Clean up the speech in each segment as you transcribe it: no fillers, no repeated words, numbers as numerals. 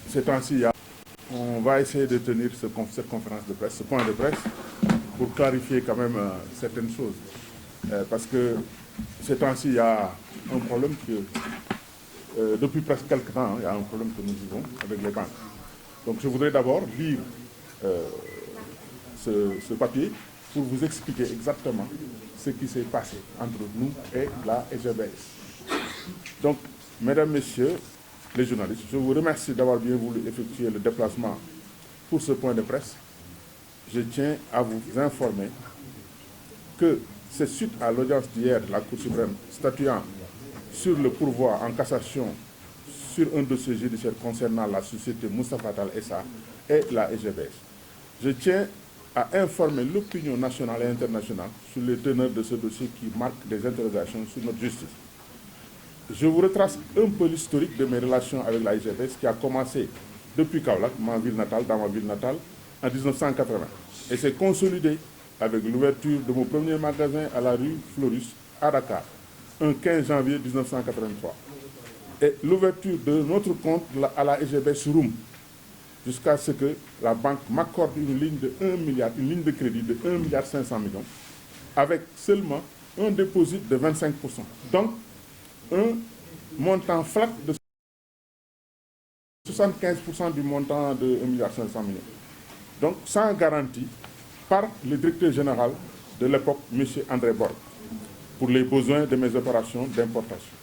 Ces temps-ci, on va essayer de tenir cette conférence de presse, ce point de presse, pour clarifier quand même certaines choses. Parce que ces temps-ci, il y a un problème que, depuis presque quelques temps, il y a un problème que nous vivons avec les banques. Donc je voudrais d'abord lire ce papier pour vous expliquer exactement ce qui s'est passé entre nous et la SGBS. Donc, mesdames, messieurs, les journalistes, je vous remercie d'avoir bien voulu effectuer le déplacement pour ce point de presse. Je tiens à vous informer que c'est suite à l'audience d'hier de la Cour suprême statuant sur le pourvoi en cassation sur un dossier judiciaire concernant la société Moussa Fatal SA et la SGBS. Je tiens à informer l'opinion nationale et internationale sur les teneurs de ce dossier qui marque des interrogations sur notre justice. Je vous retrace un peu l'historique de mes relations avec la SGBS qui a commencé depuis Kaolack, dans ma ville natale, en 1980. Et s'est consolidé avec l'ouverture de mon premier magasin à la rue Florus, à Dakar, un 15 janvier 1983. Et l'ouverture de notre compte à la SGBS Room, jusqu'à ce que la banque m'accorde une ligne de 1 milliard, une ligne de crédit de 1,5 milliard, avec seulement un dépôt de 25%. Donc, un montant flat de 75% du montant de 1,5 milliard. Donc, sans garantie, par le directeur général de l'époque, M. André Borg, pour les besoins de mes opérations d'importation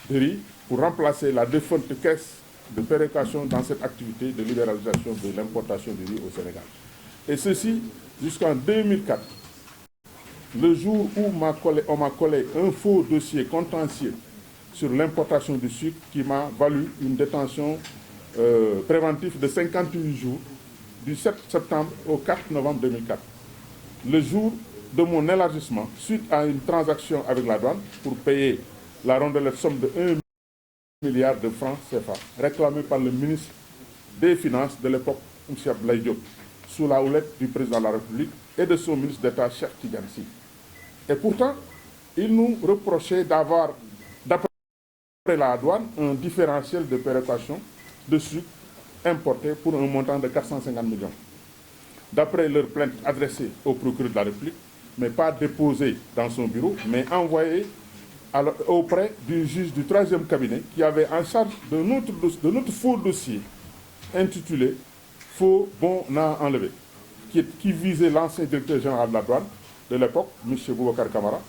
de riz, pour remplacer la défunte caisse de péréquation dans cette activité de libéralisation de l'importation du riz au Sénégal. Et ceci jusqu'en 2004, le jour où on m'a collé un faux dossier contentieux sur l'importation du sucre qui m'a valu une détention préventive de 58 jours du 7 septembre au 4 novembre 2004. Le jour de mon élargissement, suite à une transaction avec la douane pour payer la rondelette somme de 1 milliard de francs CFA, réclamée par le ministre des Finances de l'époque, M. Abdoulaye Diop, sous la houlette du président de la République et de son ministre d'État, Cheikh Tidiane Sy. Et pourtant, il nous reprochait d'avoir, d'après la douane, un différentiel de péréquation de sucre importé pour un montant de 450 millions. D'après leur plainte adressée au procureur de la République, mais pas déposée dans son bureau, mais envoyée auprès du juge du 3e cabinet qui avait en charge de notre faux dossier intitulé « Faux bon à enlever » qui visait l'ancien directeur général de la douane de l'époque, M. Boubacar Camara.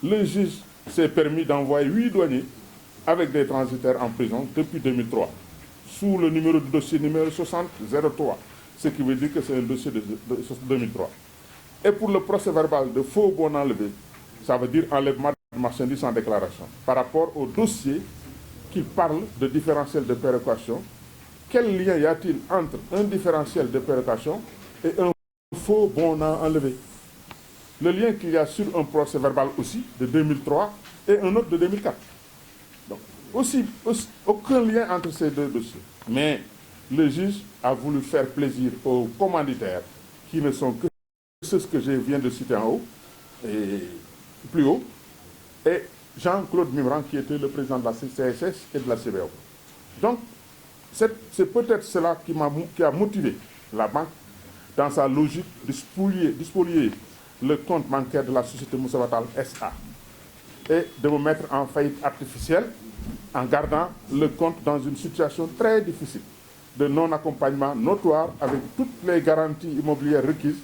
Le juge s'est permis d'envoyer 8 douaniers avec des transitaires en prison depuis 2003, sous le numéro du dossier numéro 6003, ce qui veut dire que c'est un dossier de 2003. Et pour le procès verbal de faux bon enlevé, ça veut dire enlèvement de marchandises sans déclaration. Par rapport au dossier qui parle de différentiel de péréquation, quel lien y a-t-il entre un différentiel de péréquation et un faux bon à enlever? Le lien qu'il y a sur un procès verbal aussi de 2003 et un autre de 2004. Donc, aucun lien entre ces deux dossiers. Mais le juge a voulu faire plaisir aux commanditaires qui ne sont que ceux que je viens de citer en haut, et plus haut, et Jean-Claude Mimran qui était le président de la CSS et de la CBAO. Donc, c'est peut-être cela qui a motivé la banque dans sa logique de spolier le compte bancaire de la société Moussa Fatal SA et de me mettre en faillite artificielle en gardant le compte dans une situation très difficile de non-accompagnement notoire avec toutes les garanties immobilières requises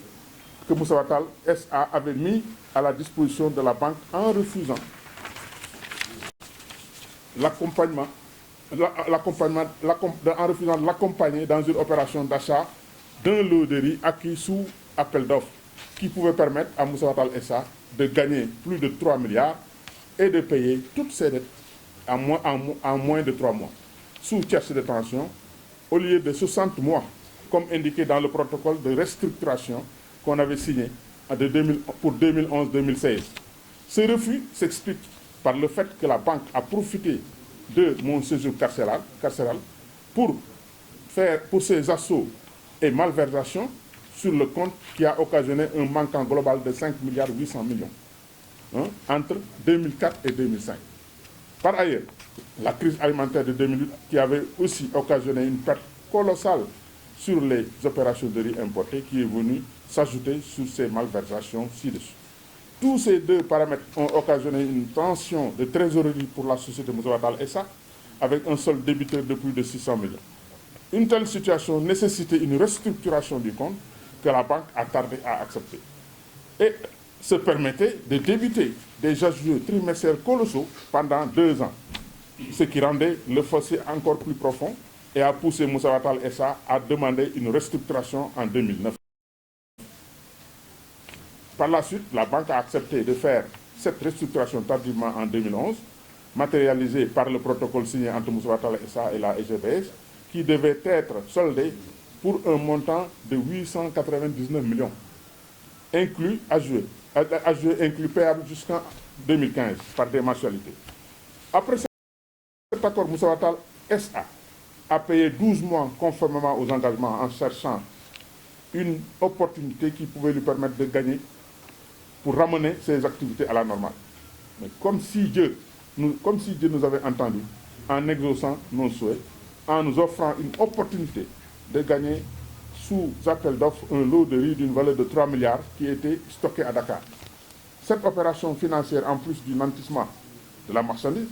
que Moussa Fatal SA avait mis à la disposition de la banque en refusant de l'accompagner dans une opération d'achat d'un lot de riz acquis sous appel d'offres qui pouvait permettre à Moussa Fatal SA de gagner plus de 3 milliards et de payer toutes ses dettes en moins de 3 mois, sous tierce de tension, au lieu de 60 mois, comme indiqué dans le protocole de restructuration qu'on avait signé pour 2011-2016. Ce refus s'explique par le fait que la banque a profité de mon séjour carcéral pour ses assauts et malversations sur le compte qui a occasionné un manquant global de 5,8 milliards entre 2004 et 2005. Par ailleurs, la crise alimentaire de 2008 qui avait aussi occasionné une perte colossale sur les opérations de riz importés qui est venue s'ajouter sur ces malversations ci-dessus. Tous ces deux paramètres ont occasionné une tension de trésorerie pour la société Mousawatal SA avec un solde débiteur de plus de 600 millions. Une telle situation nécessitait une restructuration du compte que la banque a tardé à accepter et se permettait de débiter des agios trimestriels colossaux pendant 2 ans, ce qui rendait le fossé encore plus profond et a poussé Mousawatal SA à demander une restructuration en 2009. Par la suite, la banque a accepté de faire cette restructuration tardivement en 2011, matérialisée par le protocole signé entre Mousawatal SA et la SGBS, qui devait être soldé pour un montant de 899 millions, inclus inclus payable jusqu'en 2015 par des mensualités. Après cet accord, Mousawatal SA a payé 12 mois conformément aux engagements en cherchant une opportunité qui pouvait lui permettre de gagner pour ramener ses activités à la normale. Mais comme si Dieu nous avait entendus en exaucant nos souhaits, en nous offrant une opportunité de gagner sous appel d'offres un lot de riz d'une valeur de 3 milliards qui était stocké à Dakar. Cette opération financière, en plus du nantissement de la marchandise,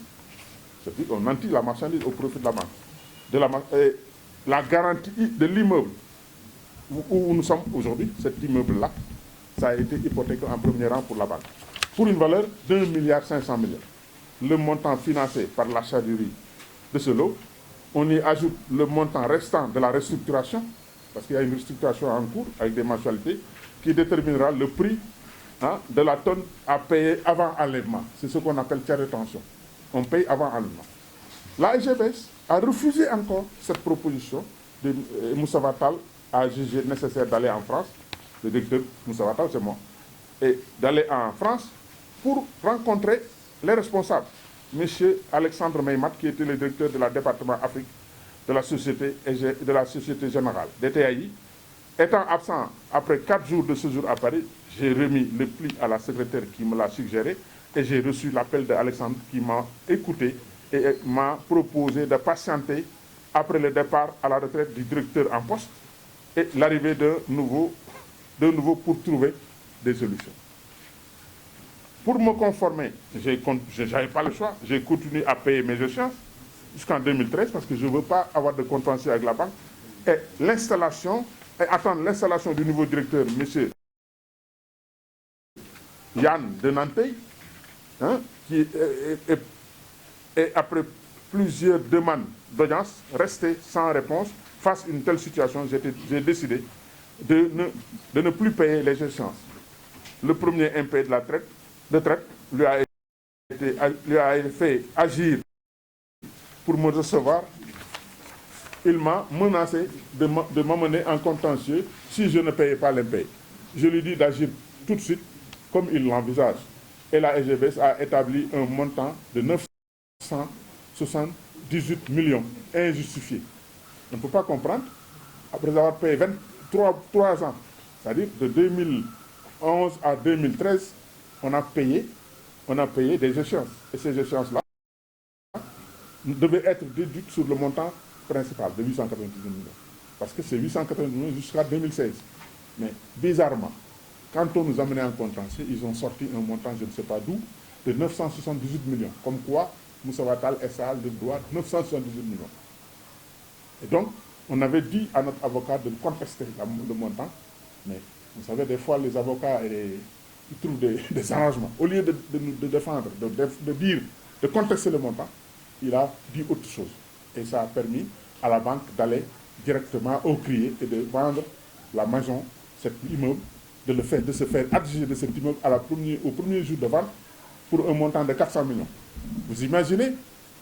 c'est-à-dire qu'on nantit la marchandise au profit de la banque, la garantie de l'immeuble où nous sommes aujourd'hui, cet immeuble-là, ça a été hypothéqué en premier rang pour la banque, pour une valeur d'1,5 milliard. Le montant financé par l'achat du riz de ce lot, on y ajoute le montant restant de la restructuration, parce qu'il y a une restructuration en cours avec des mensualités, qui déterminera le prix de la tonne à payer avant enlèvement. C'est ce qu'on appelle tiers rétention. On paye avant enlèvement. La SGBS a refusé encore cette proposition de Mousawatal a jugé nécessaire d'aller en France. Le directeur Mousawatal, c'est moi, et d'aller en France pour rencontrer les responsables. Monsieur Alexandre Meymat, qui était le directeur de la département Afrique de la Société Générale, DTAI, étant absent après 4 jours de séjour à Paris, j'ai remis le pli à la secrétaire qui me l'a suggéré et j'ai reçu l'appel d'Alexandre qui m'a écouté et m'a proposé de patienter après le départ à la retraite du directeur en poste et l'arrivée de nouveau pour trouver des solutions. Pour me conformer, je n'avais pas le choix, j'ai continué à payer mes échéances jusqu'en 2013 parce que je ne veux pas avoir de contentieux avec la banque. Et attendre l'installation du nouveau directeur, M. Yann de Nantey, qui est après plusieurs demandes d'audience, resté sans réponse. Face à une telle situation, j'ai décidé de ne plus payer les échéances. Le premier impayé de la traite lui a fait agir pour me recevoir. Il m'a menacé de m'amener en contentieux si je ne payais pas l'impayé. Je lui dis d'agir tout de suite comme il l'envisage. Et la SGBS a établi un montant de 978 millions injustifié. On ne peut pas comprendre, après avoir payé 3 ans, c'est-à-dire de 2011 à 2013, on a payé des échéances. Et ces échéances-là devaient être déduites sur le montant principal de 898 millions. Parce que c'est 898 millions jusqu'à 2016. Mais bizarrement, quand on nous a menés en contentieux, ils ont sorti un montant, je ne sais pas d'où, de 978 millions. Comme quoi, Mousawatal SA doit 978 millions. Et donc, on avait dit à notre avocat de contester le montant, mais vous savez, des fois, les avocats, ils trouvent des arrangements. Au lieu de défendre, de contester le montant, il a dit autre chose. Et ça a permis à la banque d'aller directement au crier et de vendre la maison, cet immeuble, de se faire adjuger de cet immeuble au premier jour de vente pour un montant de 400 millions. Vous imaginez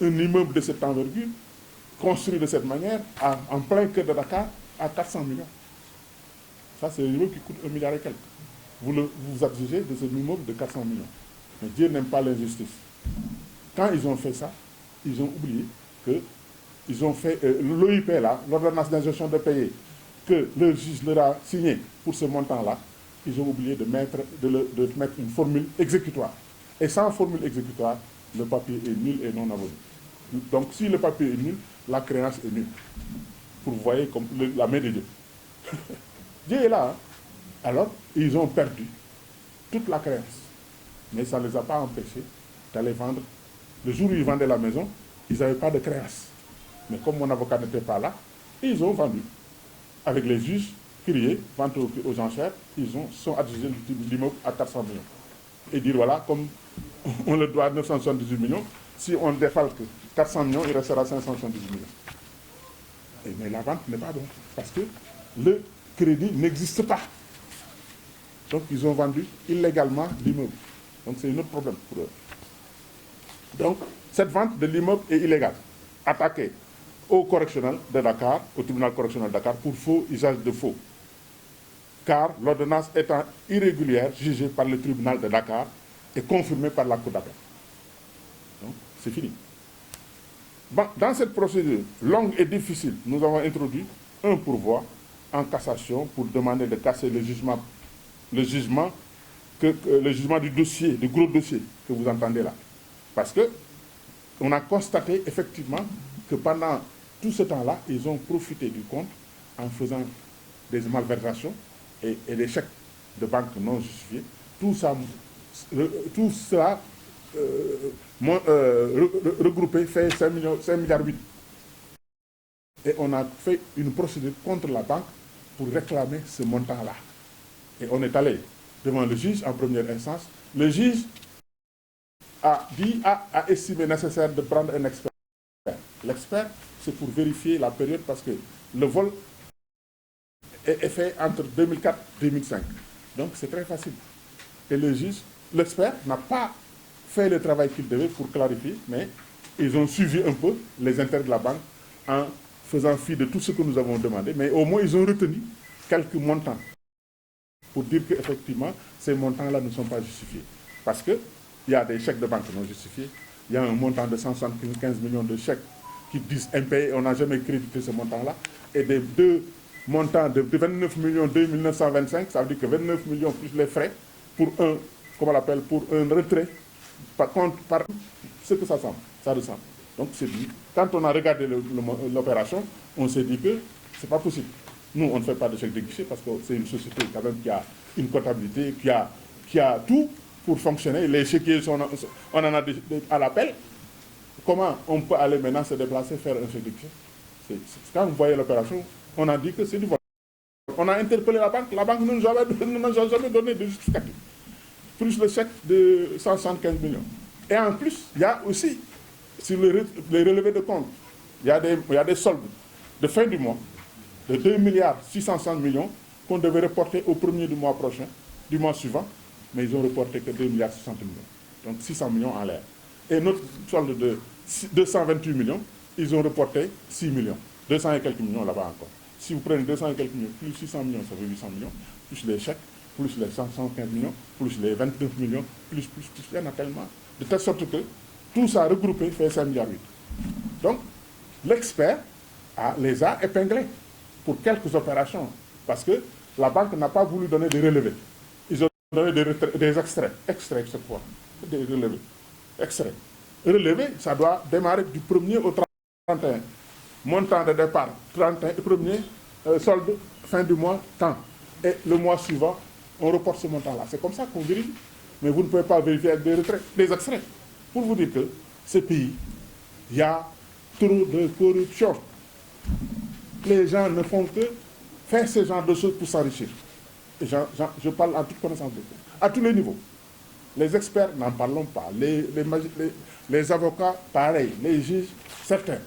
un immeuble de cette envergure construit de cette manière, en plein cœur de Dakar, à 400 millions. Ça, c'est un immeuble qui coûte 1 milliard et quelques. Vous vous adjugez de ce immeuble de 400 millions. Mais Dieu n'aime pas l'injustice. Quand ils ont fait ça, ils ont oublié que ils ont fait l'OIP là, l'ordonnance d'injonction de payer, que le juge leur a signé pour ce montant-là, ils ont oublié de mettre une formule exécutoire. Et sans formule exécutoire, le papier est nul et non avenu. Donc, si le papier est nul, la créance est nulle. Pour vous voyez comme la main de Dieu. Dieu est là. Hein? Alors, ils ont perdu toute la créance. Mais ça ne les a pas empêchés d'aller vendre. Le jour où ils vendaient la maison, ils n'avaient pas de créance. Mais comme mon avocat n'était pas là, ils ont vendu. Avec les juges, criés, vente aux enchères, ils sont adjugés l'immeuble à 400 millions. Et dire voilà, comme on le doit 978 millions, si on défalque 400 millions, il restera 578 millions. Mais la vente n'est pas bonne, parce que le crédit n'existe pas. Donc ils ont vendu illégalement l'immeuble. Donc c'est un autre problème pour eux. Donc cette vente de l'immeuble est illégale. Attaquée au correctionnel de Dakar, au tribunal correctionnel de Dakar, pour faux usage de faux. Car l'ordonnance étant irrégulière, jugée par le tribunal de Dakar et confirmée par la Cour d'appel. Donc c'est fini. Bon, dans cette procédure longue et difficile, nous avons introduit un pourvoi en cassation pour demander de casser le jugement du dossier, du gros dossier que vous entendez là. Parce que on a constaté effectivement que pendant tout ce temps-là, ils ont profité du compte en faisant des malversations et des chèques de banque non justifiés. Tout cela regroupé fait 5 milliards 8. Et on a fait une procédure contre la banque pour réclamer ce montant-là. Et on est allé devant le juge en première instance. Le juge a estimé nécessaire de prendre un expert. L'expert, c'est pour vérifier la période parce que le vol est fait entre 2004 et 2005. Donc c'est très facile. Et le juge, l'expert n'a pas fait le travail qu'il devait pour clarifier, mais ils ont suivi un peu les intérêts de la banque en faisant fi de tout ce que nous avons demandé, mais au moins ils ont retenu quelques montants pour dire qu'effectivement, ces montants-là ne sont pas justifiés. Parce qu'il y a des chèques de banque non justifiés, il y a un montant de 175 millions de chèques qui disent impayés, on n'a jamais crédité ce montant-là, et des deux montants de 29 millions 2925, ça veut dire que 29 millions plus les frais pour un, comment on l'appelle, pour un retrait, par contre, par ce que ça ressemble. Donc c'est dit, quand on a regardé l'opération, on s'est dit que c'est pas possible. Nous, on ne fait pas de chèque de guichet parce que c'est une société quand même qui a une comptabilité, qui a tout pour fonctionner. Les chéquiers, on en a à l'appel. Comment on peut aller maintenant se déplacer, faire un chèque de guichet? Quand vous voyez l'opération, on a dit que c'est du vol. On a interpellé la banque ne nous a jamais donné de justificatif. Plus le chèque de 175 millions. Et en plus, il y a aussi, sur les relevés de compte, il y a des soldes de fin du mois de 2 milliards 660 millions qu'on devait reporter au premier du mois prochain, du mois suivant, mais ils ont reporté que 2 milliards 60 millions. Donc 600 millions en l'air. Et notre solde de 228 millions, ils ont reporté 6 millions. 200 et quelques millions là-bas encore. Si vous prenez 200 et quelques millions, plus 600 millions, ça fait 800 millions, plus les chèques, plus les 115 millions, plus les 29 millions, plus, il y en a tellement. De telle sorte que tout ça regroupé fait 5 milliards 8. Donc, l'expert les a épinglés pour quelques opérations, parce que la banque n'a pas voulu donner des relevés. Ils ont donné des extraits cette fois, des relevés, extraits. Relevé, ça doit démarrer du 1er au 31. Montant de départ, 31, premier, solde, fin du mois, temps. Et le mois suivant, on reporte ce montant-là. C'est comme ça qu'on vérifie. Mais vous ne pouvez pas vérifier avec des extraits. Pour vous dire que ce pays, il y a trop de corruption. Les gens ne font que faire ce genre de choses pour s'enrichir. Et je parle en toute connaissance de cause. À tous les niveaux. Les experts, n'en parlons pas. Les avocats, pareil. Les juges, certains.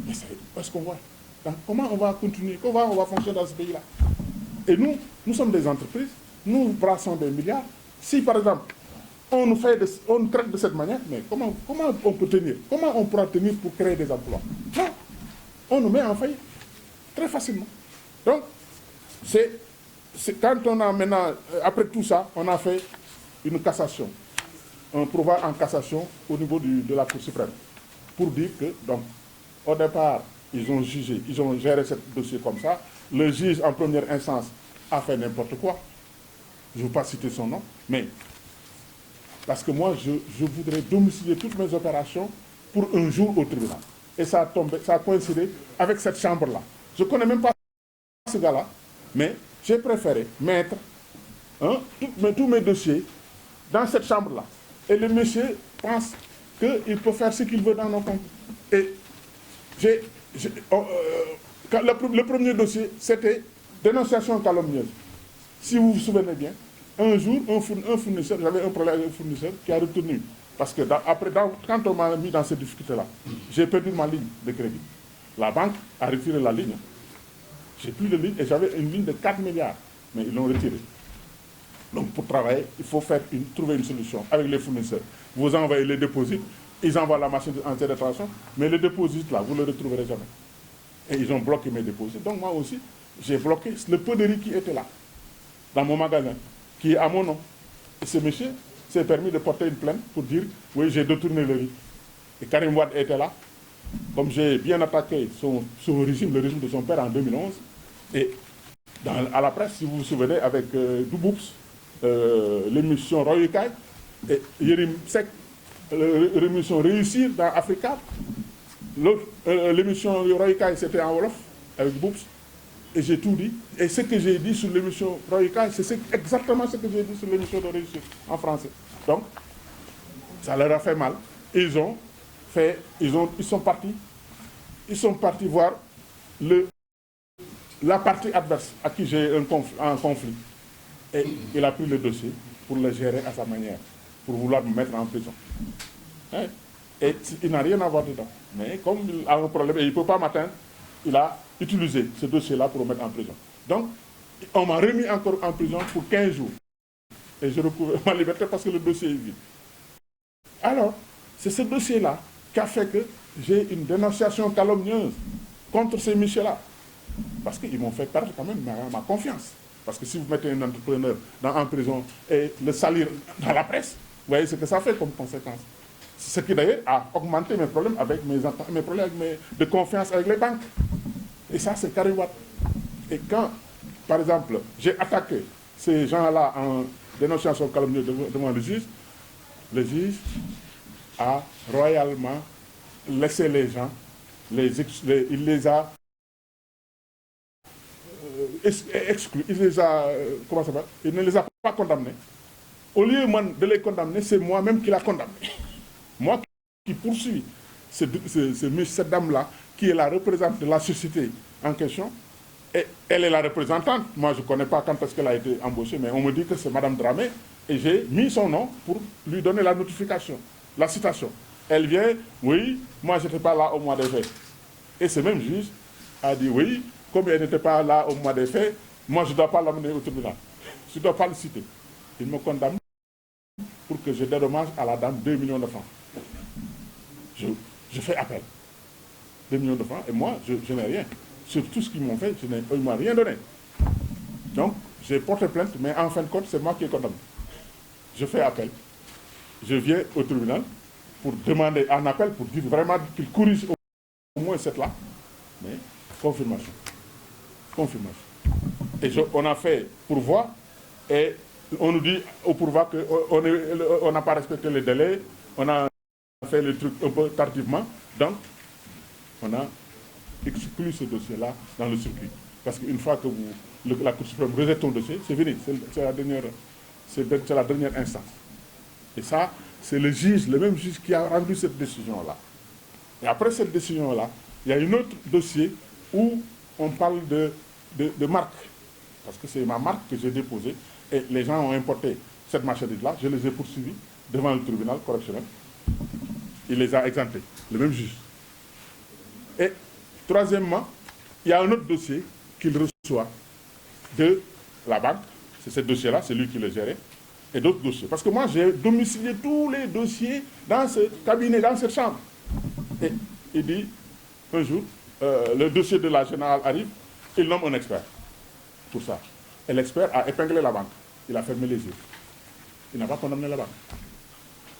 Mais où est-ce qu'on va? Comment on va continuer? Comment on va fonctionner dans ce pays-là? Et nous sommes des entreprises. Nous brassons des milliards. Si, par exemple, on nous traite de cette manière, mais comment on peut tenir? Comment on pourra tenir pour créer des emplois? Non. On nous met en faillite. Très facilement. Donc, quand on a maintenant, après tout ça, on a fait une cassation, un pourvoi en cassation au niveau de la Cour suprême, pour dire que, donc, au départ, ils ont géré ce dossier comme ça. Le juge, en première instance, a fait n'importe quoi. Je ne veux pas citer son nom, mais parce que moi, je voudrais domicilier toutes mes opérations pour un jour au tribunal. Et ça a coïncidé avec cette chambre-là. Je ne connais même pas ce gars-là, mais j'ai préféré mettre tous mes dossiers dans cette chambre-là. Et le monsieur pense qu'il peut faire ce qu'il veut dans nos comptes. Et le premier dossier, c'était dénonciation calomnieuse. Si vous vous souvenez bien, un jour, un fournisseur, j'avais un problème avec un fournisseur qui a retenu. Parce que quand on m'a mis dans cette difficulté-là, j'ai perdu ma ligne de crédit. La banque a retiré la ligne. J'ai plus de ligne et j'avais une ligne de 4 milliards. Mais ils l'ont retirée. Donc pour travailler, il faut trouver une solution avec les fournisseurs. Vous envoyez les dépôts, ils envoient la machine en télétransaction, mais les dépôts là, vous ne le retrouverez jamais. Et ils ont bloqué mes dépôts. Donc moi aussi, j'ai bloqué le peu de riz qui était là, dans mon magasin, qui est à mon nom. Et ce monsieur s'est permis de porter une plainte pour dire, oui, j'ai détourné le riz. Et Karim Wade était là, comme j'ai bien attaqué son régime, le régime de son père en 2011, et à la presse, si vous vous souvenez, avec Douboups, l'émission Royukai, et Yerim Sek, l'émission Réussir dans Africa. L'émission Royukai, c'était en Wolof, avec Boops. Et j'ai tout dit. Et ce que j'ai dit sur l'émission Royukai, c'est exactement ce que j'ai dit sur l'émission de Réussir en français. Donc, ça leur a fait mal. Ils sont partis voir la partie adverse à qui j'ai un conflit. Et il a pris le dossier pour le gérer à sa manière, pour vouloir me mettre en prison. Hein? Et il n'a rien à voir dedans. Mais comme il a un problème et il ne peut pas m'atteindre, il a utilisé ce dossier-là pour me mettre en prison. Donc, on m'a remis encore en prison pour 15 jours. Et je recouvre ma liberté parce que le dossier est vide. Alors, c'est ce dossier-là qui a fait que j'ai une dénonciation calomnieuse contre ces messieurs-là. Parce qu'ils m'ont fait perdre quand même ma confiance. Parce que si vous mettez un entrepreneur en prison et le salir dans la presse, vous voyez ce que ça fait comme conséquence. Ce qui d'ailleurs a augmenté mes problèmes avec de confiance avec les banques. Et ça, c'est Karim Wade. Et quand, par exemple, j'ai attaqué ces gens-là en dénonciation calomnieuse devant le juge a royalement laissé les gens, il les a exclus, il ne les a pas condamnés. Au lieu de les condamner, c'est moi-même qui l'a condamné. Moi qui poursuis cette dame-là, qui est la représentante de la société en question, et elle est la représentante. Moi, je ne connais pas quand est-ce qu'elle a été embauchée, mais on me dit que c'est Mme Dramé, et j'ai mis son nom pour lui donner la notification, la citation. Elle vient, oui, moi, je n'étais pas là au mois de mai. Et ce même juge a dit, oui, comme elle n'était pas là au mois de mai, moi, je ne dois pas l'amener au tribunal. Je ne dois pas le citer. Il me condamne pour que je dédommage à la dame 2 millions de francs. Je fais appel. 2 millions de francs, et moi, je n'ai rien. Sur tout ce qu'ils m'ont fait, ils ne m'ont rien donné. Donc, j'ai porté plainte, mais en fin de compte, c'est moi qui ai condamné. Je fais appel. Je viens au tribunal pour demander un appel, pour dire vraiment qu'il corrige au moins cette là. Mais, confirmation. Confirmation. Et on a fait pourvoi, et on nous dit au pourvoi qu'on n'a pas respecté les délais, on a fait le truc un peu tardivement, donc on a exclu ce dossier-là dans le circuit. Parce qu'une fois que la Cour suprême rejette ton dossier, c'est fini, c'est la dernière instance. Et ça, c'est le juge, le même juge qui a rendu cette décision-là. Et après cette décision-là, il y a un autre dossier où on parle de marque. Parce que c'est ma marque que j'ai déposée, et les gens ont importé cette marchandise-là, je les ai poursuivis devant le tribunal correctionnel. Il les a exemptés, le même juge. Et troisièmement, il y a un autre dossier qu'il reçoit de la banque, c'est ce dossier-là, c'est lui qui le gérait, et d'autres dossiers. Parce que moi, j'ai domicilié tous les dossiers dans ce cabinet, dans cette chambre. Et il dit, un jour, le dossier de la générale arrive, il nomme un expert pour ça. Et l'expert a épinglé la banque. Il a fermé les yeux. Il n'a pas condamné la banque.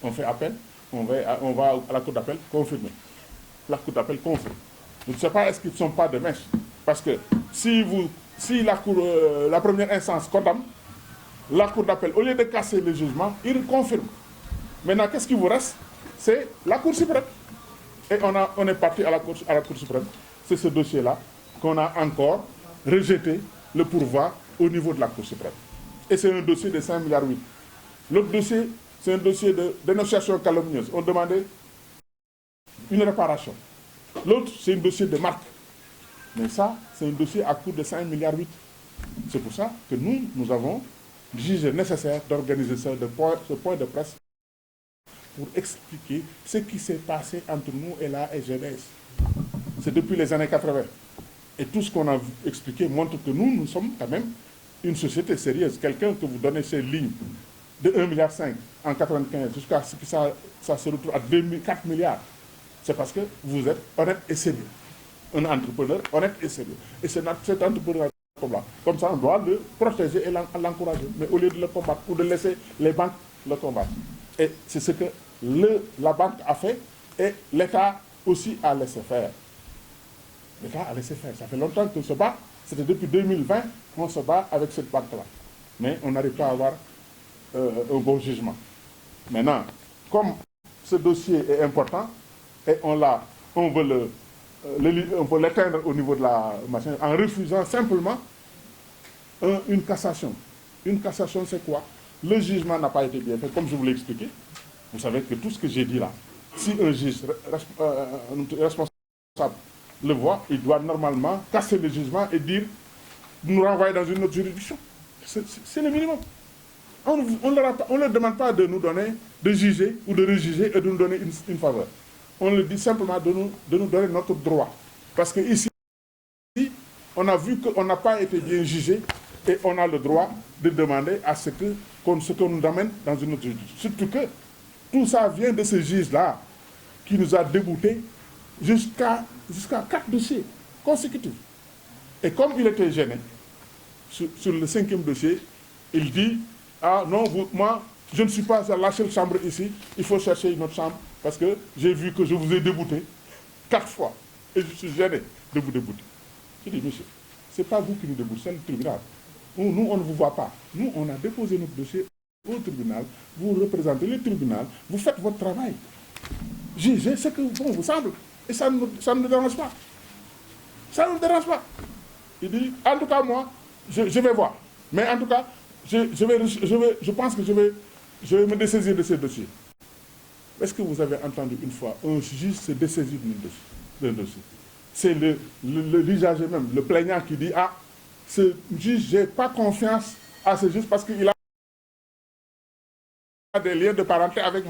On fait appel, on va à la cour d'appel, confirmer. La cour d'appel confirme. Je ne sais pas, est-ce qu'ils ne sont pas de mèche. Parce que si la première instance condamne, la cour d'appel, au lieu de casser le jugement, il confirme. Maintenant, qu'est-ce qui vous reste? C'est la Cour suprême. Et on est parti à la Cour suprême. C'est ce dossier-là qu'on a encore rejeté le pourvoi au niveau de la Cour suprême. Et c'est un dossier de 5,8 milliards. L'autre dossier, c'est un dossier de dénonciation calomnieuse. On demandait une réparation. L'autre, c'est un dossier de marque. Mais ça, c'est un dossier à coût de 5,8 milliards. C'est pour ça que nous avons jugé nécessaire d'organiser ce point de presse pour expliquer ce qui s'est passé entre nous et la SGBS. C'est depuis les années 80. Et tout ce qu'on a expliqué montre que nous sommes quand même une société sérieuse. Quelqu'un que vous donnez ces lignes de 1,5 milliard en 1995 jusqu'à ce que ça se retrouve à 4 milliards, c'est parce que vous êtes honnête et sérieux. Un entrepreneur honnête et sérieux. Et cet entrepreneur comme ça, on doit le protéger et l'encourager. Mais au lieu de le combattre ou de laisser les banques le combattre. Et c'est ce que la banque a fait et l'État aussi a laissé faire. L'État a laissé faire. Ça fait longtemps qu'on se bat. C'était depuis 2020 qu'on se bat avec cette banque-là. Mais on n'arrive pas à avoir un bon jugement. Maintenant, comme ce dossier est important et on veut l'éteindre au niveau de la machine en refusant simplement une cassation. Une cassation, c'est quoi? Le jugement n'a pas été bien fait, comme je vous l'ai expliqué. Vous savez que tout ce que j'ai dit là, si un juge responsable le voit, il doit normalement casser le jugement et dire, nous renvoyer dans une autre juridiction. C'est le minimum. On ne leur demande pas de nous donner, de juger ou de rejuger et de nous donner une faveur. On leur dit simplement de nous donner notre droit. Parce qu'ici, on a vu qu'on n'a pas été bien jugé et on a le droit de demander à ce qu'on nous amène dans une autre juridiction. Surtout que tout ça vient de ce juge-là qui nous a déboutés jusqu'à 4 dossiers consécutifs. Et comme il était gêné, sur le 5e dossier, il dit « Ah non, moi, je ne suis pas à la seule chambre ici, il faut chercher une autre chambre parce que j'ai vu que je vous ai débouté 4 fois et je suis gêné de vous débouter. » Je dis « Monsieur, ce n'est pas vous qui nous déboutez, c'est le tribunal. Nous, on ne vous voit pas. Nous, on a déposé notre dossier au tribunal, vous représentez le tribunal, vous faites votre travail. Jugez ce que bon vous semble. Et ça ne nous dérange pas. Ça ne nous dérange pas. Il dit, en tout cas, moi, je vais voir. Mais en tout cas, je pense que je vais me dessaisir de ces dossiers. Est-ce que vous avez entendu une fois un juge se dessaisir d'un dossier? C'est l'usager même, le plaignant qui dit, ah, ce juge, je n'ai pas confiance à ce juge parce qu'il a des liens de parenté avec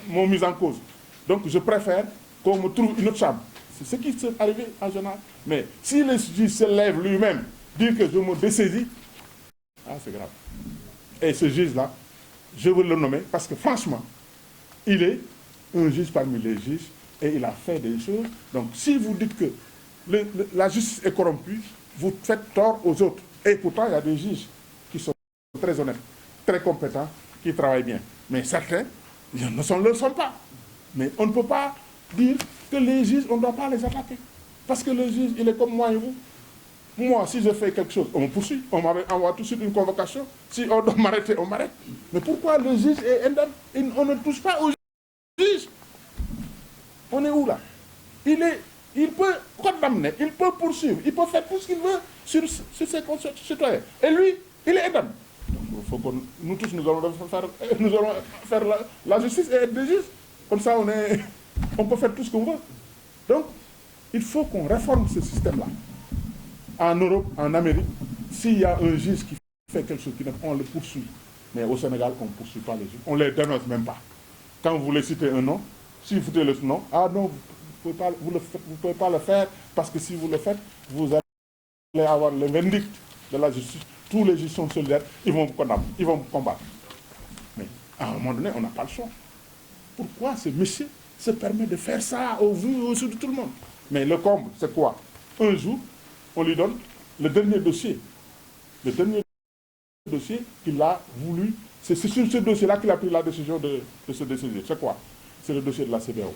mon mise en cause. Donc je préfère qu'on me trouve une autre chambre. C'est ce qui s'est arrivé en général. Mais si le juge se lève lui-même, dire que je me dessaisis, ah, c'est grave. Et ce juge-là, je veux le nommer parce que franchement, il est un juge parmi les juges et il a fait des choses. Donc si vous dites que la justice est corrompue, vous faites tort aux autres. Et pourtant, il y a des juges qui sont très honnêtes, très compétents, qui travaillent bien. Mais certains ne le sont pas. Mais on ne peut pas dire que les juges, on ne doit pas les attaquer. Parce que le juge, il est comme moi et vous. Moi, si je fais quelque chose, on me poursuit. On m'envoie tout de suite une convocation. Si on doit m'arrêter, on m'arrête. Mais pourquoi le juge est indemne? On ne touche pas au juge. On est où là? Il peut condamner, il peut poursuivre, il peut faire tout ce qu'il veut sur ses citoyens. Et lui, il est indemne. Donc il faut que nous tous, nous allons faire la justice et être des juges. Comme ça, on peut faire tout ce qu'on veut. Donc, il faut qu'on réforme ce système-là. En Europe, en Amérique, s'il y a un juge qui fait quelque chose, on le poursuit. Mais au Sénégal, on ne poursuit pas les juges. On ne les dénonce même pas. Quand vous voulez citer un nom, si vous foutez le nom, ah non, vous ne pouvez pas le faire, parce que si vous le faites, vous allez avoir le verdict de la justice. Tous les juges sont solidaires, ils vont vous condamner, ils vont vous combattre. Mais à un moment donné, on n'a pas le choix. Pourquoi ce monsieur se permet de faire ça au vu et au su de tout le monde? Mais le comble, c'est quoi? Un jour, on lui donne le dernier dossier. Le dernier dossier qu'il a voulu, c'est sur ce dossier-là qu'il a pris la décision de se décider. C'est quoi? C'est le dossier de la CBAO.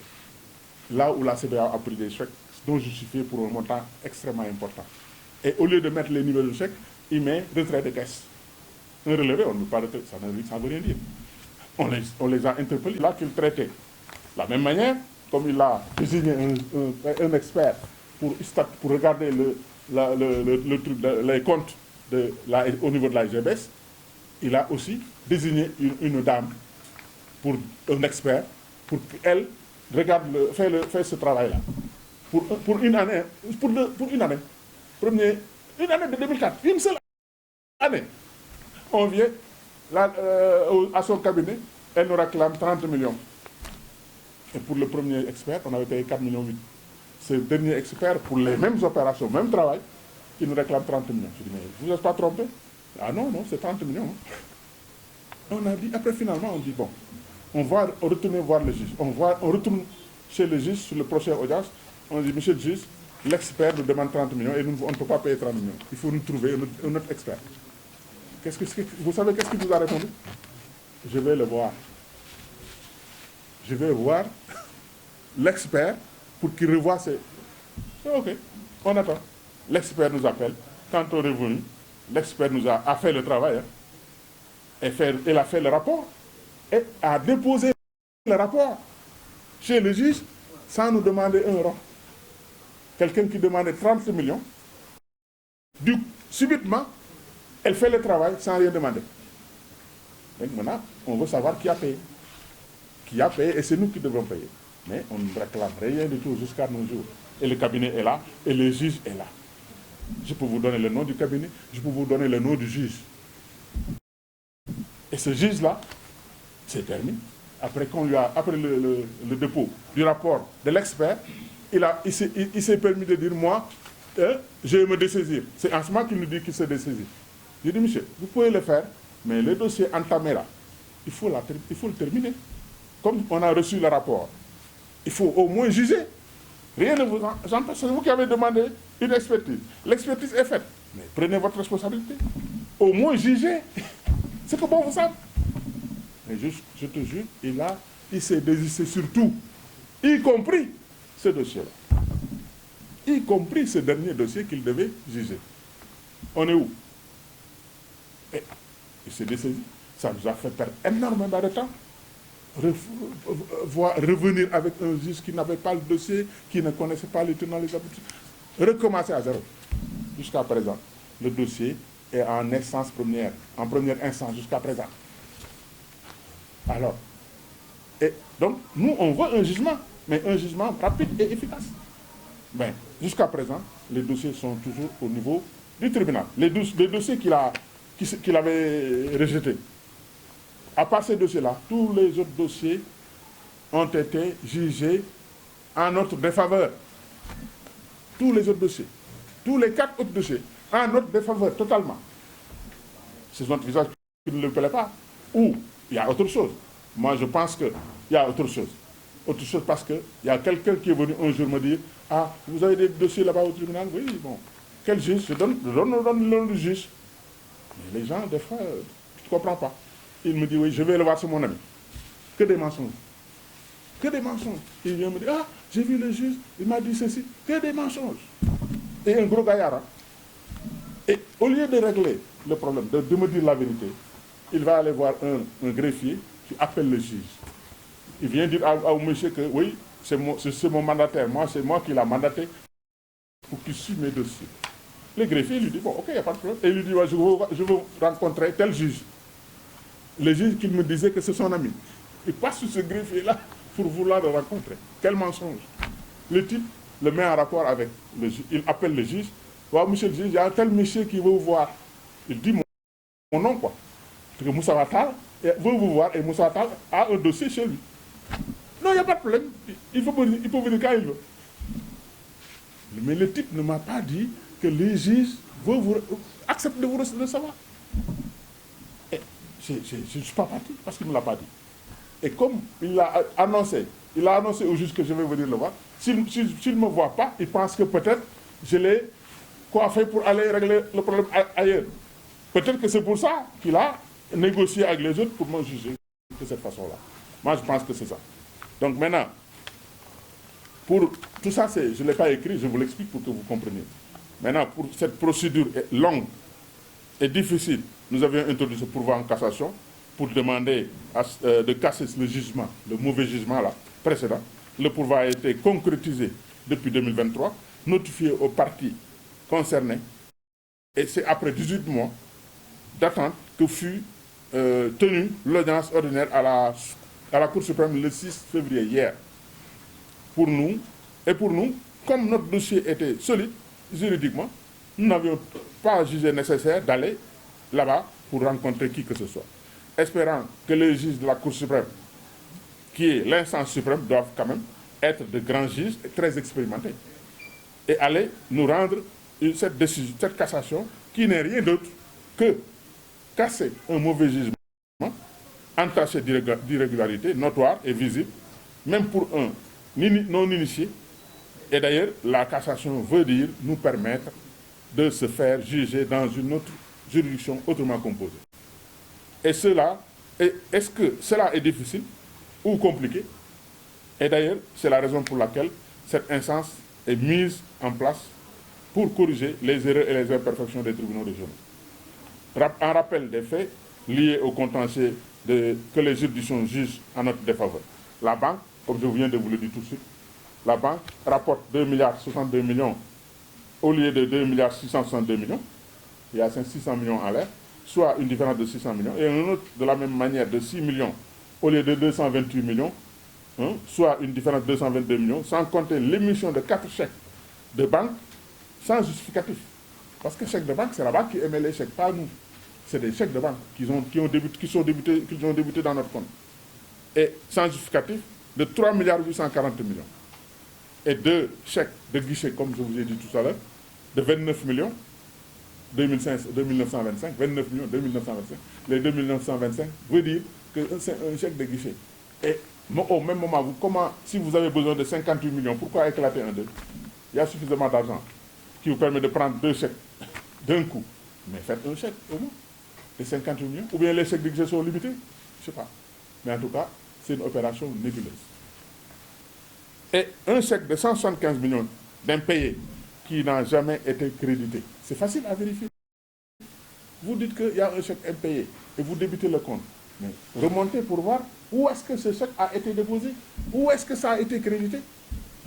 Là où la CBAO a pris des chèques non justifiés pour un montant extrêmement important. Et au lieu de mettre les niveaux de chèques, il met retrait de caisse. Un relevé, on ne peut pas retrait, ça ne veut rien dire. On les a interpellés là qu'ils traitaient. De la même manière comme il a désigné un expert pour regarder le truc, les comptes au niveau de la GBS, il a aussi désigné une dame, un expert, pour qu'elle regarde, fait ce travail-là. Pour une année, pour une année. Une année de 2004, une seule année. On vient à son cabinet, elle nous réclame 30 millions. Et pour le premier expert, on avait payé 4,8 millions. Ce dernier expert, pour les mêmes opérations, même travail, il nous réclame 30 millions. Je dis, mais vous n'êtes pas trompé? Ah non, non, c'est 30 millions. On a dit, après finalement, on dit, bon, on va retourner voir le juge. On retourne chez le juge sur le prochain audience. On dit, monsieur le juge, l'expert nous demande 30 millions et nous, on ne peut pas payer 30 millions. Il faut nous trouver un autre expert. Vous savez qu'est-ce qu'il nous a répondu? Je vais le voir. Je vais voir l'expert pour qu'il revoie ses... Ok, on attend. L'expert nous appelle. Quand on est venu, l'expert nous a fait le travail. Hein, elle a fait le rapport. Et a déposé le rapport chez le juge sans nous demander un rond. Quelqu'un qui demandait 30 millions, subitement, elle fait le travail sans rien demander. Donc maintenant, on veut savoir qui a payé. Qui a payé, et c'est nous qui devons payer. Mais on ne réclame rien du tout jusqu'à nos jours. Et le cabinet est là, et le juge est là. Je peux vous donner le nom du cabinet, je peux vous donner le nom du juge. Et ce juge-là, c'est terminé. Après le dépôt du rapport de l'expert, il s'est permis de dire, moi, je vais me dessaisir. C'est en ce moment qu'il nous dit qu'il se dessaisit. Je dis, monsieur, vous pouvez le faire, mais le dossier entamé là, il faut le terminer. Comme on a reçu le rapport, il faut au moins juger. Rien ne vous empêche. C'est vous qui avez demandé une expertise. L'expertise est faite. Mais prenez votre responsabilité. Au moins jugez. C'est que bon vous savez. Mais je te jure, il s'est désisté sur tout, y compris ce dossier-là. Y compris ce dernier dossier qu'il devait juger. On est où? Et il s'est dessaisi. Ça nous a fait perdre énormément de temps. Revenir avec un juge qui n'avait pas le dossier, qui ne connaissait pas les tenants, les aboutissants. Recommencer à zéro. Jusqu'à présent, le dossier est en instance première, en première instance jusqu'à présent. Alors, et donc, nous, on veut un jugement, mais un jugement rapide et efficace. Mais jusqu'à présent, les dossiers sont toujours au niveau du tribunal. Les dossiers qu'il avait rejetés. À part ces dossiers-là, tous les autres dossiers ont été jugés en notre défaveur. Tous les autres dossiers. Tous les 4 autres dossiers en notre défaveur, totalement. C'est notre visage qui ne le plaît pas. Ou il y a autre chose. Moi, je pense qu'il y a autre chose. Autre chose parce qu'il y a quelqu'un qui est venu un jour me dire, ah, vous avez des dossiers là-bas au tribunal? Oui, bon. Quel juge? Je donne le nom du juge. Mais les gens, des fois, tu ne comprends pas. Il me dit, oui, je vais le voir sur mon ami. Que des mensonges. Que des mensonges. Il vient me dire, ah, j'ai vu le juge, il m'a dit ceci. Que des mensonges. Et un gros gaillard. Hein. Et au lieu de régler le problème, de me dire la vérité, il va aller voir un greffier qui appelle le juge. Il vient dire au monsieur que, oui, c'est mon mandataire. C'est moi qui l'ai mandaté pour qu'il suive mes dossiers. Le greffier lui dit, bon, ok, il n'y a pas de problème. Et il lui dit, ouais, je veux rencontrer tel juge. Le juge qu'il me disait que c'est son ami. Il passe sur ce greffier-là pour vouloir le rencontrer. Quel mensonge. Le type le met en rapport avec le juge. Il appelle le juge. Ouais, monsieur le juge, il y a un tel monsieur qui veut vous voir. Il dit mon nom, quoi. Parce que Moussa Watal veut vous voir et Moussa Watal a un dossier chez lui. Non, il n'y a pas de problème. Il peut venir quand il veut. Mais le type ne m'a pas dit que les juges acceptent de vous recevoir. Je ne suis pas parti parce qu'il ne me l'a pas dit. Et comme il a annoncé au juge que je vais venir le voir, s'il ne me voit pas, il pense que peut-être je l'ai coiffé pour aller régler le problème ailleurs. Peut-être que c'est pour ça qu'il a négocié avec les autres pour me juger de cette façon-là. Moi, je pense que c'est ça. Donc maintenant, pour tout ça, je ne l'ai pas écrit, je vous l'explique pour que vous compreniez. Maintenant, pour cette procédure longue et difficile, nous avions introduit ce pourvoi en cassation pour demander de casser le jugement, le mauvais jugement là, précédent. le pourvoi a été concrétisé depuis 2023, notifié aux parties concernées, et c'est après 18 mois d'attente que fut tenue l'audience ordinaire à la Cour suprême le 6 février, hier. Pour nous, comme notre dossier était solide juridiquement, nous n'avions pas jugé nécessaire d'aller là-bas pour rencontrer qui que ce soit. Espérant que les juges de la Cour suprême, qui est l'instance suprême, doivent quand même être de grands juges et très expérimentés. Et aller nous rendre cette décision, cette cassation, qui n'est rien d'autre que casser un mauvais jugement, entaché d'irrégularité notoire et visible, même pour un non-initié. Et d'ailleurs, la cassation veut dire nous permettre de se faire juger dans une autre juridiction autrement composée. Est-ce que cela est difficile ou compliqué? Et d'ailleurs, c'est la raison pour laquelle cette instance est mise en place pour corriger les erreurs et les imperfections des tribunaux régionaux. En rappel des faits liés au contentieux que les juridictions jugent en notre défaveur. La banque, comme je viens de vous le dire tout de suite, la banque rapporte 2,62 milliards au lieu de 2,662 milliards. Il y a 600 millions en l'air, soit une différence de 600 millions. Et un autre, de la même manière, de 6 millions au lieu de 228 millions, soit une différence de 222 millions, sans compter l'émission de 4 chèques de banque sans justificatif. Parce que chèques de banque, c'est la banque qui émet les chèques, pas nous. C'est des chèques de banque qui ont débuté dans notre compte. Et sans justificatif de 3,840 milliards. Et 2 chèques de guichet, comme je vous ai dit tout à l'heure, de 29 millions, 2925, 29 millions, 2925. Les 2925 veut dire que c'est un chèque de guichet. Et au même moment, si vous avez besoin de 58 millions, pourquoi éclater un 2? Il y a suffisamment d'argent qui vous permet de prendre 2 chèques d'un coup. Mais faites un chèque au moins de 58 millions. Ou bien les chèques de guichet sont limités. Je ne sais pas. Mais en tout cas, c'est une opération nébuleuse. Et un chèque de 175 millions d'impayés qui n'a jamais été crédité. C'est facile à vérifier. Vous dites qu'il y a un chèque impayé et vous débitez le compte. Mais remontez pour voir où est-ce que ce chèque a été déposé, où est-ce que ça a été crédité.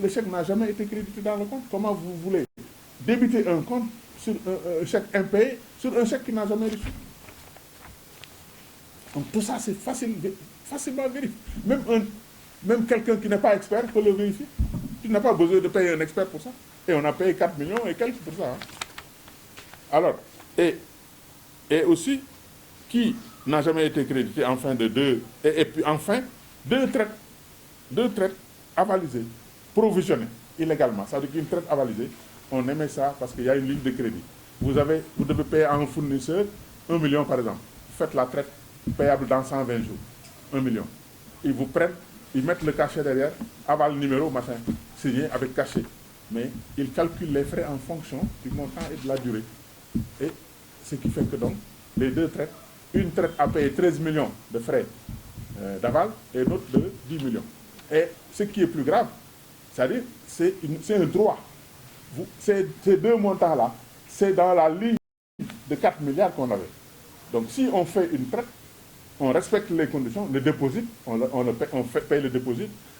Le chèque n'a jamais été crédité dans le compte. Comment vous voulez débiter un compte sur un chèque impayé, sur un chèque qui n'a jamais reçu? Donc tout ça, c'est facilement vérifié. Même quelqu'un qui n'est pas expert peut le vérifier. Tu n'as pas besoin de payer un expert pour ça. Et on a payé 4 millions et quelques pour ça. Alors, et aussi, qui n'a jamais été crédité enfin de deux, et puis enfin, deux traites avalisées, provisionnées illégalement. Ça veut dire qu'une traite avalisée, on émet ça parce qu'il y a une ligne de crédit. Vous devez payer à un fournisseur 1 million par exemple. Faites la traite payable dans 120 jours. 1 million. Ils vous prennent, ils mettent le cachet derrière, aval numéro, machin, signé avec cachet. Mais ils calculent les frais en fonction du montant et de la durée. Et ce qui fait que donc, les deux traites, une traite a payé 13 millions de frais d'aval et l'autre de 10 millions. Et ce qui est plus grave, c'est-à-dire, c'est un droit. Ces deux montants-là, c'est dans la ligne de 4 milliards qu'on avait. Donc si on fait une traite, on respecte les conditions, le dépôt, on paye le dépôt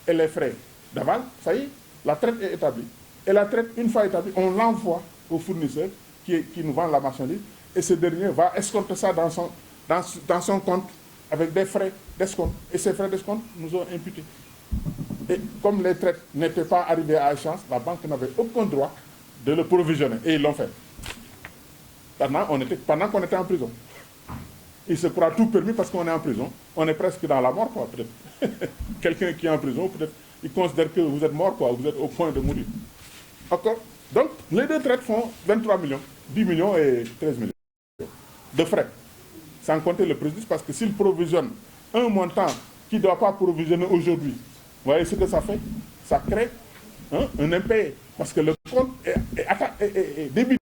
et les frais d'aval, ça y est, la traite est établie. Et la traite, une fois établie, on l'envoie au fournisseur qui nous vend la marchandise et ce dernier va escompter ça dans son compte avec des frais d'escompte. Et ces frais d'escompte nous ont imputés. Et comme les traites n'étaient pas arrivées à échéance, la banque n'avait aucun droit de le provisionner. Et ils l'ont fait. Pendant qu'on était en prison. Il se croit tout permis parce qu'on est en prison. On est presque dans la mort, quoi, peut-être. Quelqu'un qui est en prison, peut-être, il considère que vous êtes mort, quoi, vous êtes au point de mourir. D'accord? Donc, les deux traites font 23 millions, 10 millions et 13 millions de frais. Sans compter le préjudice, parce que s'il provisionne un montant qui ne doit pas provisionner aujourd'hui, vous voyez ce que ça fait? Ça crée un impayé. Parce que le compte est débité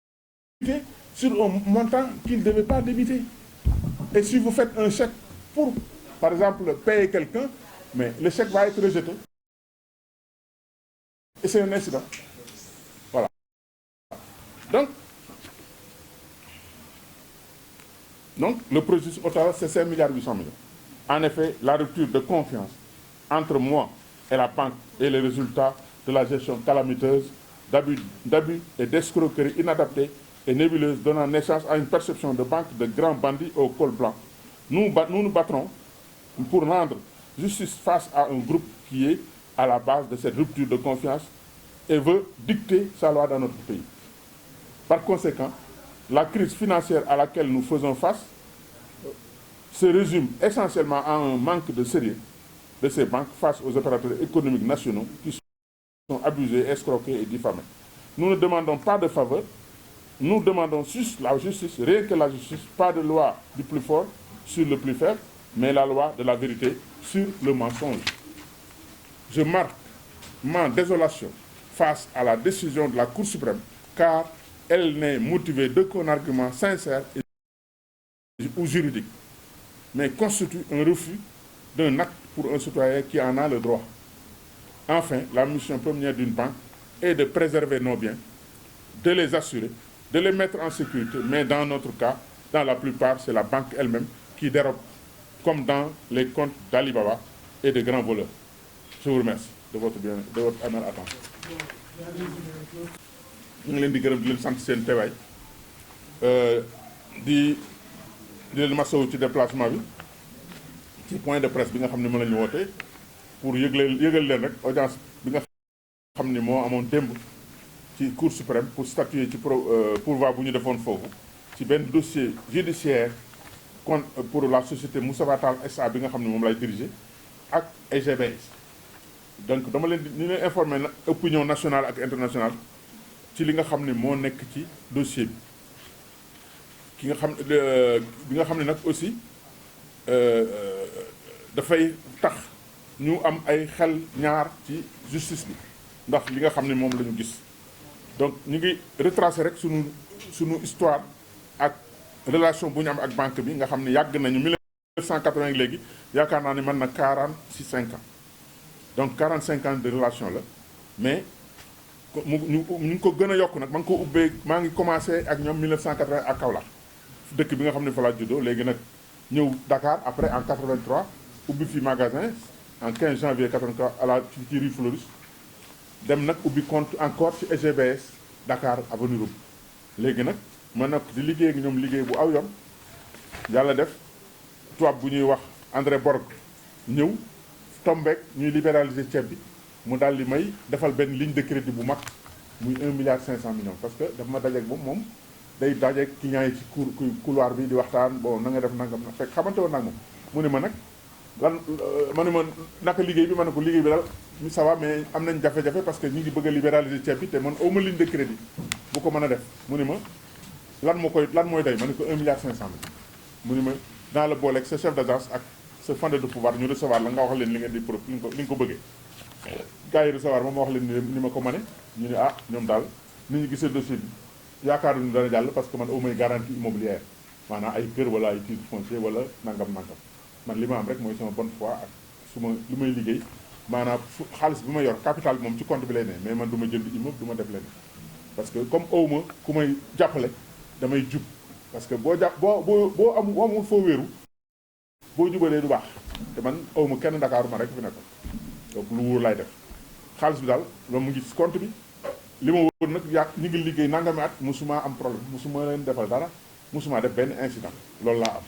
sur un montant qu'il ne devait pas débiter. Et si vous faites un chèque pour, par exemple, payer quelqu'un, mais le chèque va être rejeté. Et c'est un incident. Voilà. Donc le préjudice au total, c'est 5,8 milliards. En effet, la rupture de confiance entre moi et la banque est le résultat de la gestion calamiteuse d'abus et d'escroqueries inadaptées et nébuleuses, donnant naissance à une perception de banque de grands bandits au col blanc. Nous nous battrons pour rendre justice face à un groupe qui est à la base de cette rupture de confiance et veut dicter sa loi dans notre pays. Par conséquent, la crise financière à laquelle nous faisons face se résume essentiellement à un manque de sérieux de ces banques face aux opérateurs économiques nationaux qui sont abusés, escroqués et diffamés. Nous ne demandons pas de faveur, nous demandons juste la justice, rien que la justice, pas de loi du plus fort sur le plus faible, mais la loi de la vérité sur le mensonge. Je marque ma désolation face à la décision de la Cour suprême, car elle n'est motivée d'aucun argument sincère ou juridique, mais constitue un refus d'un acte pour un citoyen qui en a le droit. Enfin, la mission première d'une banque est de préserver nos biens, de les assurer, de les mettre en sécurité, mais dans notre cas, dans la plupart, c'est la banque elle-même qui dérobe, comme dans les comptes d'Alibaba et de grands voleurs. Je vous remercie de votre amère attention. ñu ngi leen di gërëm di leen sant seen teewaay di leen masawu ci déplacement bi ci point de presse bi nga xam ne mën nañu woote pour yëgal leen rek audience bi nga xam ni moo amoon démb ci Cour suprême pour statuer ci pourvoi bu ñu defoon foofu ci benn dossier judiciaire pour la société Moustapha Tall SA bi nga xam ne moom lay diriger ak EGBS. donc dama leen ni leen informer na opinion nationale ak internationale ci li nga xam ne moo nekk ci dossier bi nga xam ne nag aussi dafay tax ñu am ay xel ñaar ci justice bi ndax li nga xam ne moom la ñu gis. donc ñu ngi retracer rek sunu histoire ak relation bu ñu am ak banque bi nga xam ne yàgg nañu 1980 léegi yaakaar naa ne mën na 45 ans donc 45 ans de relation la mais ñu ngi ko gën a yokk nag maa ngi commencé ak ñoom 1980 ak Kaolack dëkk bi nga xam ne fa laa juddoo léegi nag ñëw Dakar après en 83 ubbi fi magasin en 15 janvier 83 à la ci rue Floris dem nag ubbi compte encore ci EGBS Dakar avenue Roume léegi nag ma nag di liggéey ak ñoom liggéey bu aw yoon yàlla def tubaab bu ñuy wax André Borg ñëw tombeek ñuy libéraliser ceeb bi mu daal di may defal benn ligne de crédit bu mag muy 1,5 milliard parce que dafa ma dajeeg moom day dajeeg client yi ci couloir bi di waxtaan bon na nga def nangam na fekk xamante woon nag moom mu ne ma nag ma ne ma naka liggéey bi ma ne ko liggéey bi daal ça va mais am nañ jafe-jafe parce que ñu ngi bëgg a libéraliser ceeb bi te man awma ligne de crédit bu ko mën a def mu ne ma lan mooy doy ma ne ko 1,5 milliard mu ne ma dans le boole ak sa chef d'agence ak sa fondé de pouvoir ñu recevoir la nga wax leen li ngeen di li nga ko bëggee gars yi recevoir moom ma wax leen ni ma ko mëne ñu ne ñoom daal ni ñu gisee dossier bi yaakaaruñu dana jàll parce que man au moins garantie immobilière maanaam ay kër wala ay titre foncier wala nangam man li ma am rek mooy sama bonne foi ak li may liggéey maanaam xaalis bi ma yor capital bi moom ci compte bi lay ne mais man du ma jënd immeuble du ma def leneen parce que comme awma ku may jàppale damay jub parce que boo amul foo wéeru boo jubalee du baax te man awma kenn Ndakaaru ma rek fi nekkoon donc lu wóor lay def xaalis bi daal loolu mu ngi ci compte bi li ma wóor nag ñu ngi liggéey nangami at musuma am problème musuma leen defal dara musuma def benn incident loolu laa am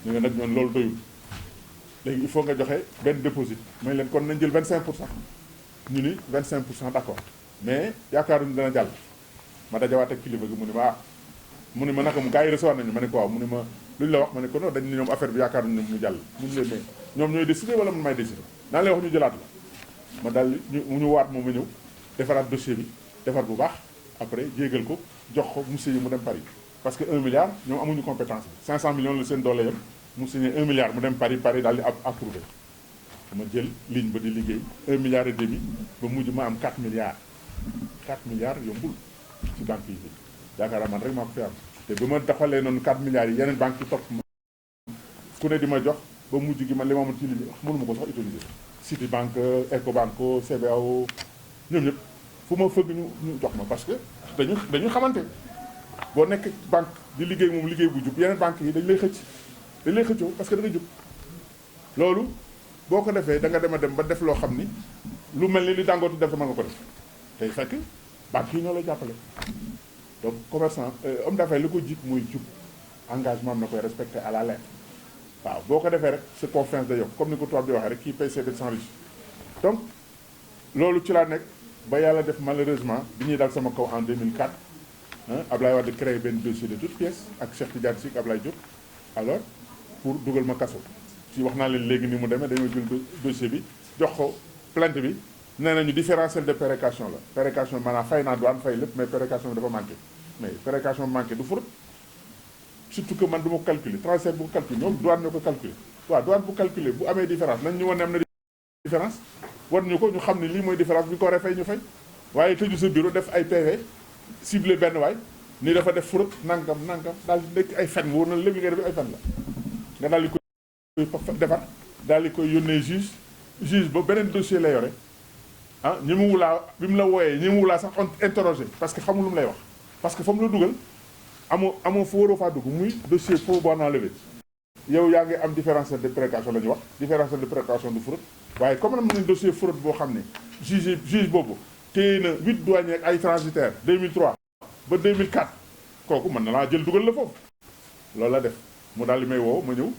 ñu ne nag ñoon loolu doyul léegi il faut nga joxe benn déposit may leen kon nañ jël 25 pour cent ñu ni 25 pour cent d'accord mais yaakaaruñu dana jàll ma dajawaat ak kilifa gi mu ne ma naka mu gars yi recevoir nañu ma ne ko waaw mu ne ma lu ñu la wax ma ne ko non dañ ne ñoom affaire bi yaakaaruñu ne mu jàll mun leen mais ñoom ñooy décider wala man may décider naa leen wax ñu jëlaat la ma daal ñu waat moom ma ñëw defaraat dossier bi defar bu baax après jéegal ko jox ko mu signé mu dem Paris parce que 1 milliard ñoom amuñu compétence bi 500 millions la seen doole yam mu signé 1 milliard mu dem Paris daal di approuvé ma jël ligne ba di liggéey 1,5 milliard ba mujj ma am 4 milliards 4 milliards yombul ci banque yi yaakaar man rek maa ko fi am te bi ma dafalee noonu 4 milliards yi yeneen banque yi topp ma ku ne di ma jox ba mujj gi man li ma amoon ci ligne mënuma ko sax utiliser Citibank Ecobanco CBAO ñoom ñëpp fu ma fëgg ñu jox ma parce que dañu xamante boo nekk banque di liggéey moom liggéey bu jub yeneen banque yi dañ lay xëccoo parce que da nga jub loolu boo ko defee da nga dem a dem ba def loo xam ni lu mel ni li Dangote def mën nga ko def tey fekk banques yi ñoo lay jàppale. donc commerçant homme d'affaires li ko jig muy jub engagement am na koy respecté à la lettre waaw boo ko defee rek sa confiance day yokk comme ni ko tubaab di waxee rek qui paie ses dettes s'enrichit. donc loolu ci laa nekk ba yàlla def malheureusement bi ñuy dal sama kaw en 2004 Ablaye Wade créé benn dossier de toutes pièces ak Cheikh Tidiane Sy ak Ablaye Diop alors pour dugal ma kaso. ci wax naa leen léegi ni mu demee dañoo jël dossier bi jox ko plainte bi nee nañu différentiel de péréquation la péréquation maanaam fay naa douane fay lépp mais péréquation bi dafa manqué mais péréquation manqué du fraude surtout que man du ma ko calculer transfert bu ko calculer ñoom douane ñoo ko calculer waaw douane bu calculer bu amee différence nañ ñu wane am na différence war ñu ko ñu xam ne lii mooy différence bi ñu ko waree fay ñu fay waaye tëju sa bureau def ay PV ciblé benn waay ni dafa def fraude nangam daal di nekk ay fen wóor na lépp li nga def ay fen la nga daal di koy defar daal di koy yónnee juge ba beneen dossier la yore ah ñi mu wulaa bi mu la wooyee ñi mu wulaa sax interrogé parce que xamul lu mu lay wax parce que fa mu la dugal amoo fa waroo faa dugg muy dossier faux boo naa levé yow yaa ngi am différentiel de péréquation la ñuy wax différentiel de péréquation du fraude waaye comme am nañ dossier fraude boo xam ne juge boobu téye na 8 douaniers ak ay transitaires 2003 ba 2004 kooku mën na laa jël dugal la foofu loolu la def mu daal di may woo ma ñëw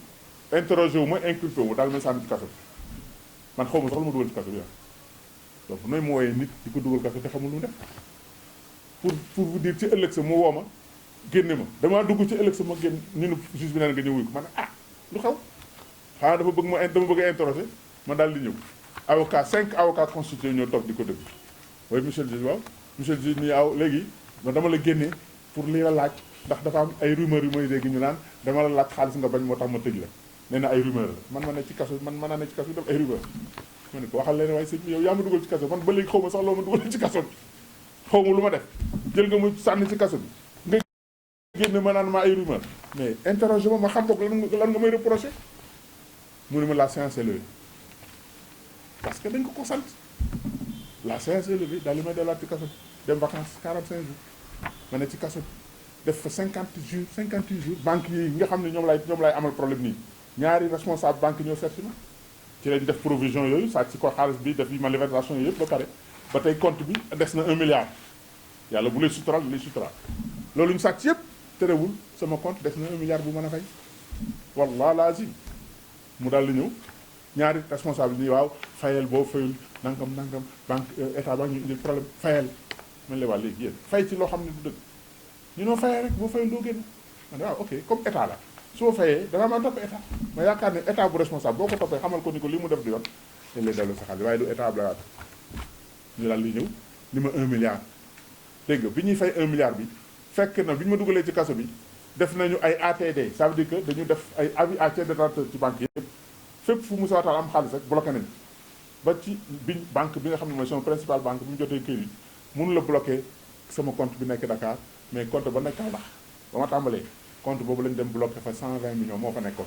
interrogé wu ma inculpé wu daal may sànni ci kaso bi man xaw ma sax lu ma dugal ci kaso bi donc nooy mu wooyee nit di ko dugal kaso te xamul lu mu def pour vous dire ci ëllëg sa mu woo ma génne ma damaa dugg ci ëllëg sa ma génn ñu ne juge bi neen nga ñëw wuy ko ma ne lu xew xanaa dama bëgg a interroger ma daal di ñëw avocat 5 avocats constitués ñoo toog di ko déglu waaye monsieur le juge waaw monsieur le juge nii léegi man dama la génnee pour lii la laaj ndax dafa am ay rumeurs yu may dégg ñu naan dama la laaj xaalis nga bañ moo tax ma tëj la nee na ay rumeur la man ma ne ci kaso man mën naa ne ci kaso bi def ay rumeur ma ne ko waxal leen waaye sëñ bi yow yaa ma dugal ci kaso ba léegi xaw ma sax loo ma dugal ci kaso bi xaw ma lu ma def jël nga mu sànni ci kaso bi nga génn ma naan ma ay rumeur mais interroger ma xam boog lan nga may reproché mu ne ma la séance est levée parce que dañ ko sant la séance est levée daal li may delluwaat ci kaso bi dem vacances 45 jours ma ne ci kaso bi def fa 58 jours banque yi nga xam ne ñoom lay amal problème nii ñaari responsable banque ñoo seet si ma ci lañ def provision yooyu sàcc ci ko xaalis bi def yi malversation yooyu yëpp ba pare ba tey compte bi des na 1 milliard yàlla bu lay suturaal lay suturaal loolu ñu sàcc yëpp terewul sama compte des na 1 milliard bu mën a fay wallah lazim mu daal di ñëw ñaari responsable yi nii waaw fayal boo fayul nangam banque état ba ñu indil problème fayal man la waa léegi yéen fay ci loo xam ne du dëgg ñu noo fayee rek boo fayul doo génn ma ne waaw ok comme état la su ma fayee danga ma topp état ma yaakaar ne état bu responsable boo ko toppee xamal ko ni ko li mu def du yoon dañ lay dellu sa xaalis waaye du état ab la waat ñu daal di ñëw li ma 1 milliard dégg nga bi ñuy fay 1 milliard bi fekk na bi ñu ma dugalee ci kaso bi def nañu ay ATD ça veut dire que dañu def ay avis à tiers détenteur ci banque yëpp fépp fu Moussa Tall am xaalis rek bloqué nañu ba ci biñ banque bi nga xam ne mooy sama principale banque bi mu jotee këyit yi mënu la bloqué sama compte bi nekk Dakar mais compte ba nekk Kaolack ba ma tàmbalee compte boobu lañ dem bloqué fa 120 millions moo fa nekkoon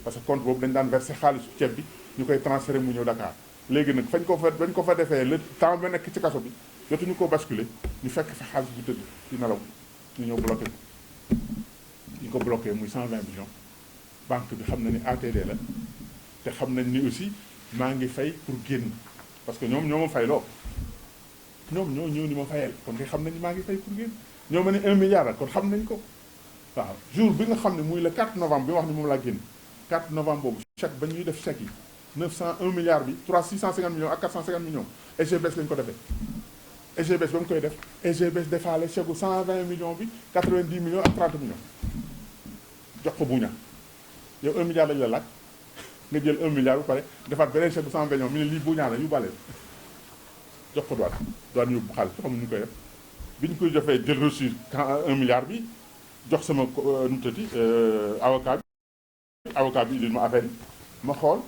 parce que compte boobu dañ daan versé xaalisu ceeb bi ñu koy transféré mu ñëw Dakar léegi nag bañ ko fa defee le temps ba nekk ci kaso bi jotuñu ko basculer ñu fekk fa xaalis bi tëdd ci nelaw ñu ñëw bloqué ko ñu ko bloqué muy 120 millions banque bi xam na ni ATD la te xam nañ ni aussi maa ngi fay pour génn parce que ñoom ñoo ma fay loo ñoom ñoo ñëw ni ma fayal kon nga xam nañ maa ngi fay pour génn ñoo ma ne 1 milliard la kon xam nañ ko waaw jour bi nga xam ne muy le 4 novembre bi ma wax ni moom laa génn 4 novembre boobu chèque ba ñuy def chèque yi 901 milliards bi 650 millions ak 450 millions SGBS lañ ko defee SGBS ba mu koy def SGBS defaale chèque gu 120 millions bi 90 millions ak 30 millions jox ko buña yow 1 milliard lañu la laaj nga jël 1 milliard bu pare defaat beneen chèque bu 120 millions mi ne lii buña la yu bale jox ko douane yóbbu xaalis xamuñu ñu koy def bi ñu koy defee jël reçu 1 milliard bi jox sama nu tëddi avocat bi indil ma affaire yi ma xool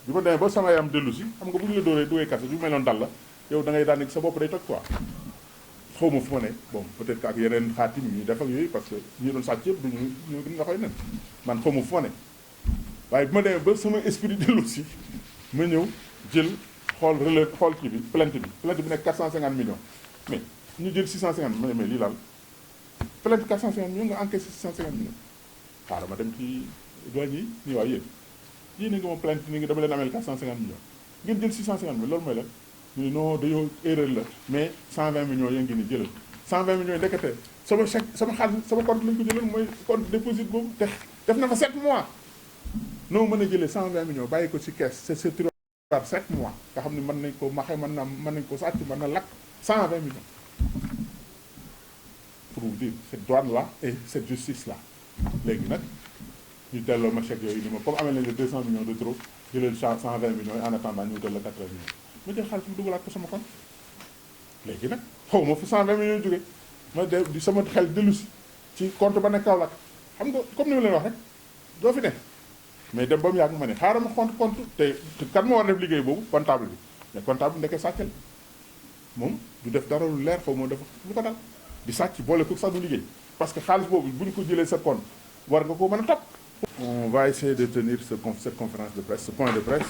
bi ma demee ba sama yaram dellu si xam nga bu ñu la dóoree duggee kaso yu mel noonu dal la yow da ngay daan nekk sa bopp day toj quoi xaw ma fu ma ne bon peut-être que ak yeneen xaatim ñu def ak yooyu parce que ñi doon sàcc yëpp duñu nga koy nen man xaw ma fu ma ne waaye bi ma demee ba sama esprit dellu si ma ñëw jël xool relève xool kii bi plainte bi nekk 450 millions mais ñu jël 650 mais lii laal plainte 450 millions nga encaissé 650 millions xaaral ma dem ci douane yi nii waaw yéen yéen nga ma plainte ni nga dama leen amel 450 millions ngeen jël 650 millions loolu mooy lan ñu ne non dañoo erreur la mais 120 millions yaa ngi ni jëlal 120 millions yi ndekete sama chèque sama xaalis sama compte lañ ko jëlal mooy compte déposit boobu te def na fa 7 mois noo mën a jëlee 120 millions bàyyi ko ci caisse c'est par 7 mois nga xam ne mën nañ ko maxe mën nañ ko sàcc mën na lakk 120 millions pour vous dire cette douane là et cette justice là léegi nag ñu delloo ma chèque yooyu ni ma comme amee nañ la 200 millions de trop jëlal 120 millions et en attendant ñu wutal la 80 millions ma jël xaalis bi dugalaat ko sama compte léegi nag xaw ma fu 120 millions jógee ma de di sama xel dellu si ci compte ba ne Kaolack xam nga comme ni ma leen wax rek doo fi ne mais dem ba mu yàgg ma ne xaaral ma compte te kan moo war def liggéey boobu comptable bi mais comptable bi ndeke sàccal moom du def dara lu leer xaw ma dafa lu ko dal di sàcc boole ko sax du liggéey parce que xaalis boobu bu ñu ko jëlee sa compte war nga ko mën a topp. On va essayer de tenir cette conférence de presse, ce point de presse